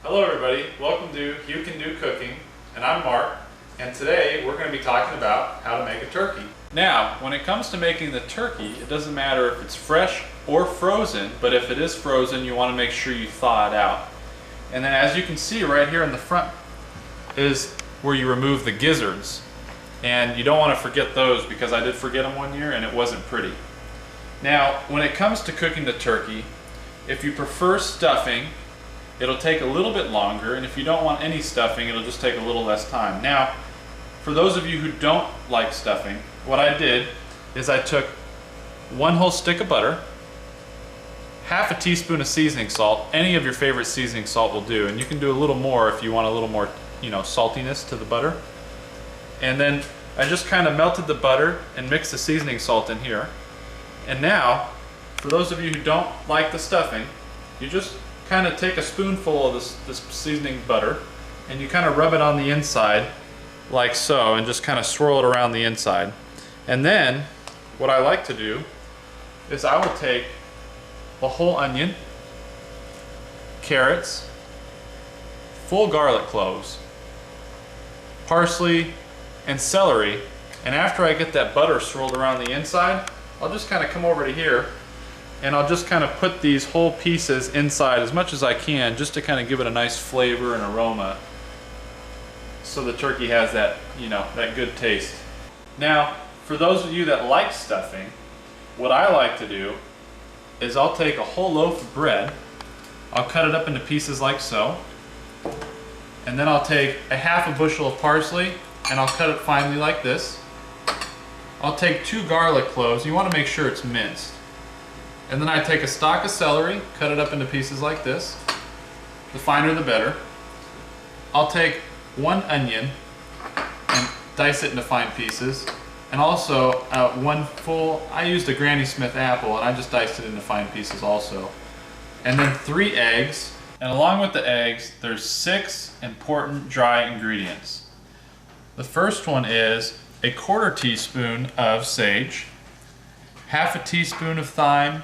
Hello everybody, welcome to HewCanDoCooking, and I'm Mark, and today we're going to be talking about how to make a turkey. Now, when it comes to making the turkey, it doesn't matter if it's fresh or frozen, but if it is frozen, you want to make sure you thaw it out. And then as you can see right here in the front is where you remove the gizzards. And you don't want to forget those because I did forget them one year and it wasn't pretty. Now, when it comes to cooking the turkey, if you prefer stuffing, it'll take a little bit longer, and if you don't want any stuffing, it'll just take a little less time. Now, for those of you who don't like stuffing, what I did is I took one whole stick of butter, half a teaspoon of seasoning salt. Any of your favorite seasoning salt will do, and you can do a little more if you want a little more, saltiness to the butter. And then I just kind of melted the butter and mixed the seasoning salt in here. And now, for those of you who don't like the stuffing, you just kind of take a spoonful of this seasoning butter and you kind of rub it on the inside like so and just kind of swirl it around the inside. And then what I like to do is I will take a whole onion, carrots, full garlic cloves, parsley, and celery, and after I get that butter swirled around the inside, I'll just kind of come over to here and I'll just kind of put these whole pieces inside as much as I can, just to kind of give it a nice flavor and aroma so the turkey has that, that good taste. Now, for those of you that like stuffing, what I like to do is I'll take a whole loaf of bread, I'll cut it up into pieces like so, and then I'll take a half a bushel of parsley and I'll cut it finely like this. I'll take 2 garlic cloves. You want to make sure it's minced. And then I take a stalk of celery, cut it up into pieces like this. The finer the better. I'll take 1 onion and dice it into fine pieces. And also I used a Granny Smith apple and I just diced it into fine pieces also. And then 3 eggs. And along with the eggs, there's 6 important dry ingredients. The first one is a 1/4 teaspoon of sage, half a teaspoon of thyme,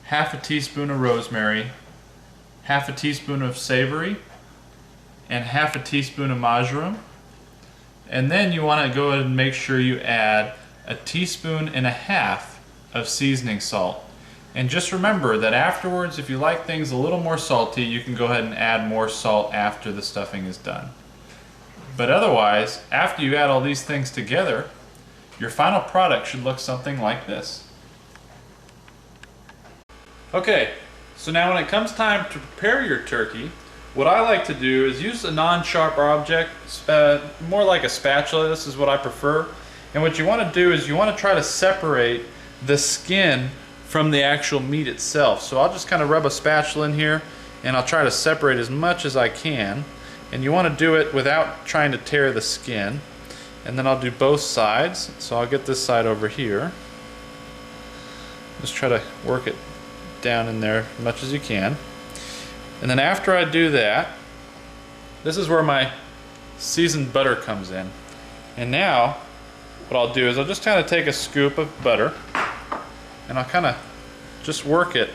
half a teaspoon of rosemary, half a teaspoon of savory, and half a teaspoon of marjoram. And then you want to go ahead and make sure you add a 1.5 teaspoons of seasoning salt. And just remember that afterwards, if you like things a little more salty, you can go ahead and add more salt after the stuffing is done. But otherwise, after you add all these things together, your final product should look something like this. Okay, so now when it comes time to prepare your turkey, what I like to do is use a non-sharp object, more like a spatula. This is what I prefer. And what you want to do is you want to try to separate the skin from the actual meat itself. So I'll just kind of rub a spatula in here and I'll try to separate as much as I can. And you want to do it without trying to tear the skin. And then I'll do both sides. So I'll get this side over here. Just try to work it down in there as much as you can. And then after I do that, this is where my seasoned butter comes in. And now what I'll do is I'll just kind of take a scoop of butter and I'll kind of just work it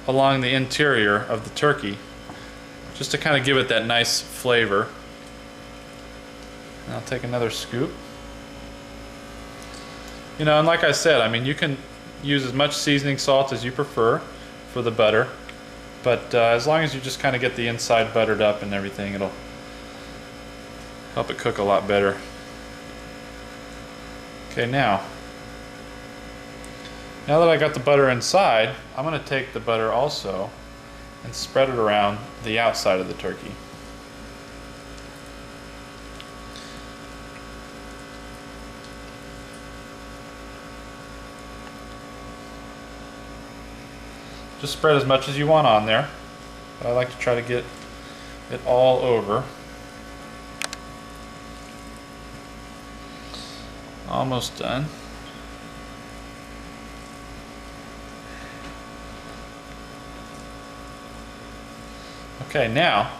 along the interior of the turkey, just to kind of give it that nice flavor. And I'll take another scoop. And like I said, I mean, you can use as much seasoning salt as you prefer for the butter, but as long as you just kind of get the inside buttered up and everything, it'll help it cook a lot better. Okay, now that I got the butter inside, I'm going to take the butter also and spread it around the outside of the turkey. Just spread as much as you want on there, but I like to try to get it all over. Almost done. Okay, now,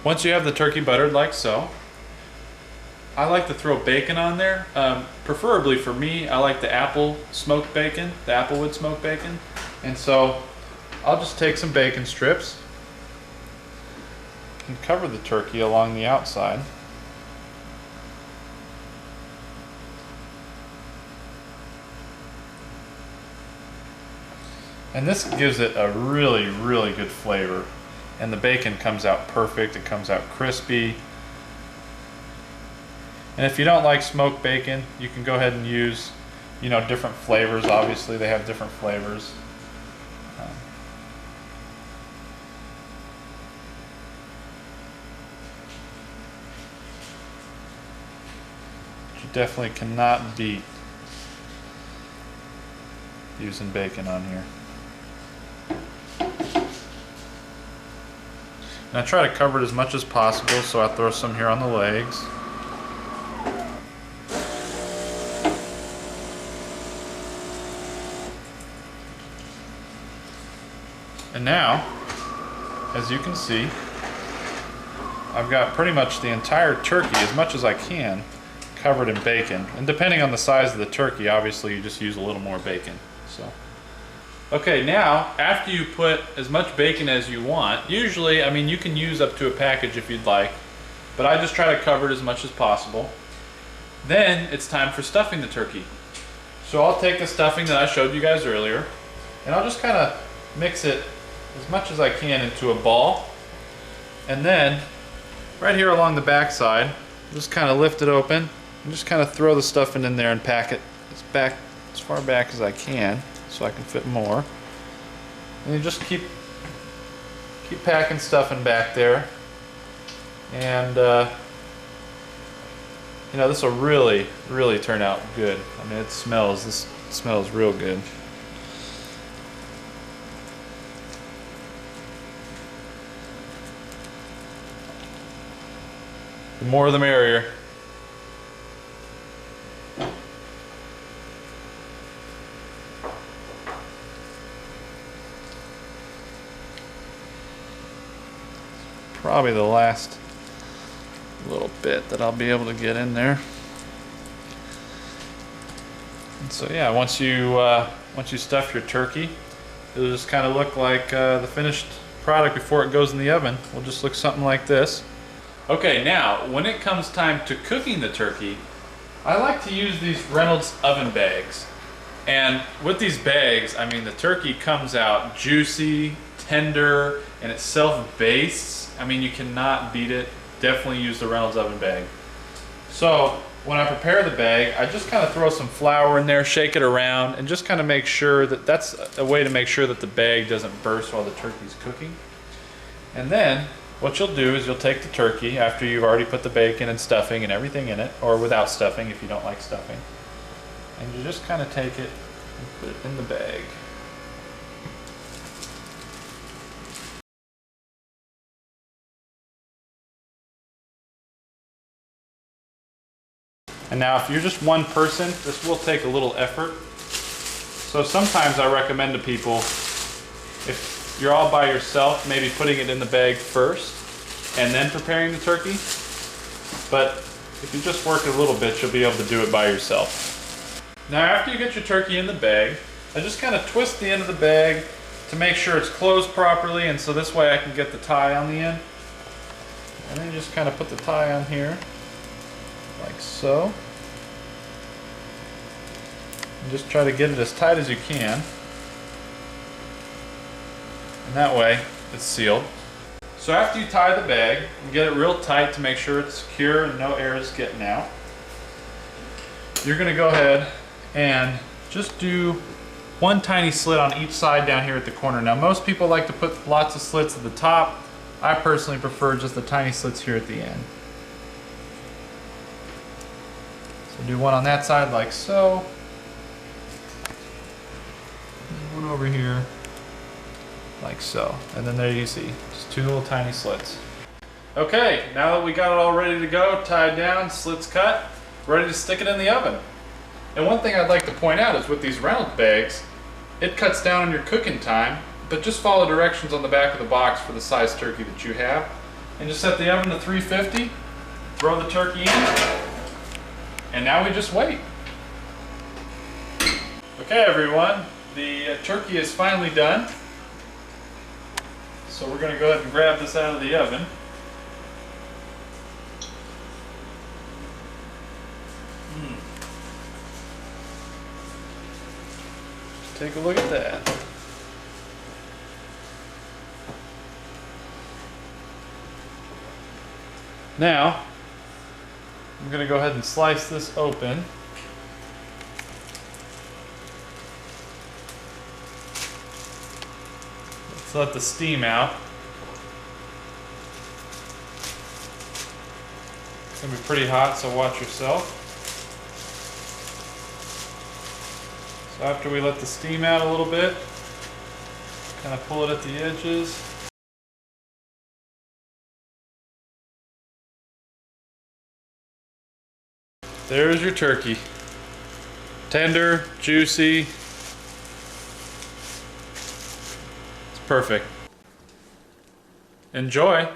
once you have the turkey buttered like so, I like to throw bacon on there. Preferably for me, I like the apple smoked bacon, the applewood smoked bacon. And so I'll just take some bacon strips and cover the turkey along the outside. And this gives it a really, really good flavor. And the bacon comes out perfect. It comes out crispy. And if you don't like smoked bacon, you can go ahead and use, you know, different flavors. Obviously, they have different flavors. You definitely cannot beat using bacon on here. And I try to cover it as much as possible, so I throw some here on the legs. And now, as you can see, I've got pretty much the entire turkey, as much as I can, covered in bacon. And depending on the size of the turkey, obviously you just use a little more bacon. So, okay, now after you put as much bacon as you want, usually, I mean, you can use up to a package if you'd like, but I just try to cover it as much as possible. Then it's time for stuffing the turkey. So I'll take the stuffing that I showed you guys earlier, and I'll just kind of mix it as much as I can into a ball. And then right here along the back side, just kind of lift it open and just kind of throw the stuffing in there and pack it as far back as I can so I can fit more. And you just keep packing stuffing back there. And you know, this will really, really turn out good. I mean, this smells real good. The more the merrier. Probably the last little bit that I'll be able to get in there. And so yeah, once you stuff your turkey, it'll just kind of look like the finished product before it goes in the oven. Will just look something like this. Okay, now when it comes time to cooking the turkey, I like to use these Reynolds oven bags. And with these bags, I mean, the turkey comes out juicy, tender, and it's self-based. I mean, you cannot beat it. Definitely use the Reynolds oven bag. So when I prepare the bag, I just kind of throw some flour in there, shake it around, and just kind of make sure that that's a way to make sure that the bag doesn't burst while the turkey's cooking. And then what you'll do is you'll take the turkey after you've already put the bacon and stuffing and everything in it, or without stuffing if you don't like stuffing, and you just kind of take it and put it in the bag. And now if you're just one person, this will take a little effort. So sometimes I recommend to people, if you're all by yourself, maybe putting it in the bag first and then preparing the turkey. But if you just work a little bit, you'll be able to do it by yourself. Now after you get your turkey in the bag, I just kind of twist the end of the bag to make sure it's closed properly, and so this way I can get the tie on the end. And then you just kind of put the tie on here, like so. And just try to get it as tight as you can. And that way it's sealed. So after you tie the bag, you get it real tight to make sure it's secure and no air is getting out. You're going to go ahead and just do one tiny slit on each side down here at the corner. Now most people like to put lots of slits at the top. I personally prefer just the tiny slits here at the end. So do one on that side like so. And one over here like so. And then there you see, just two little tiny slits. Okay, now that we got it all ready to go, tied down, slits cut, ready to stick it in the oven. And one thing I'd like to point out is with these Reynolds bags, it cuts down on your cooking time, but just follow directions on the back of the box for the size turkey that you have. And just set the oven to 350, throw the turkey in, and now we just wait. Okay everyone, the turkey is finally done. So we're going to go ahead and grab this out of the oven. Take a look at that. Now, I'm going to go ahead and slice this open. Let's let the steam out. It's going to be pretty hot, so watch yourself. So after we let the steam out a little bit, kind of pull it at the edges. There's your turkey. Tender, juicy. It's perfect. Enjoy.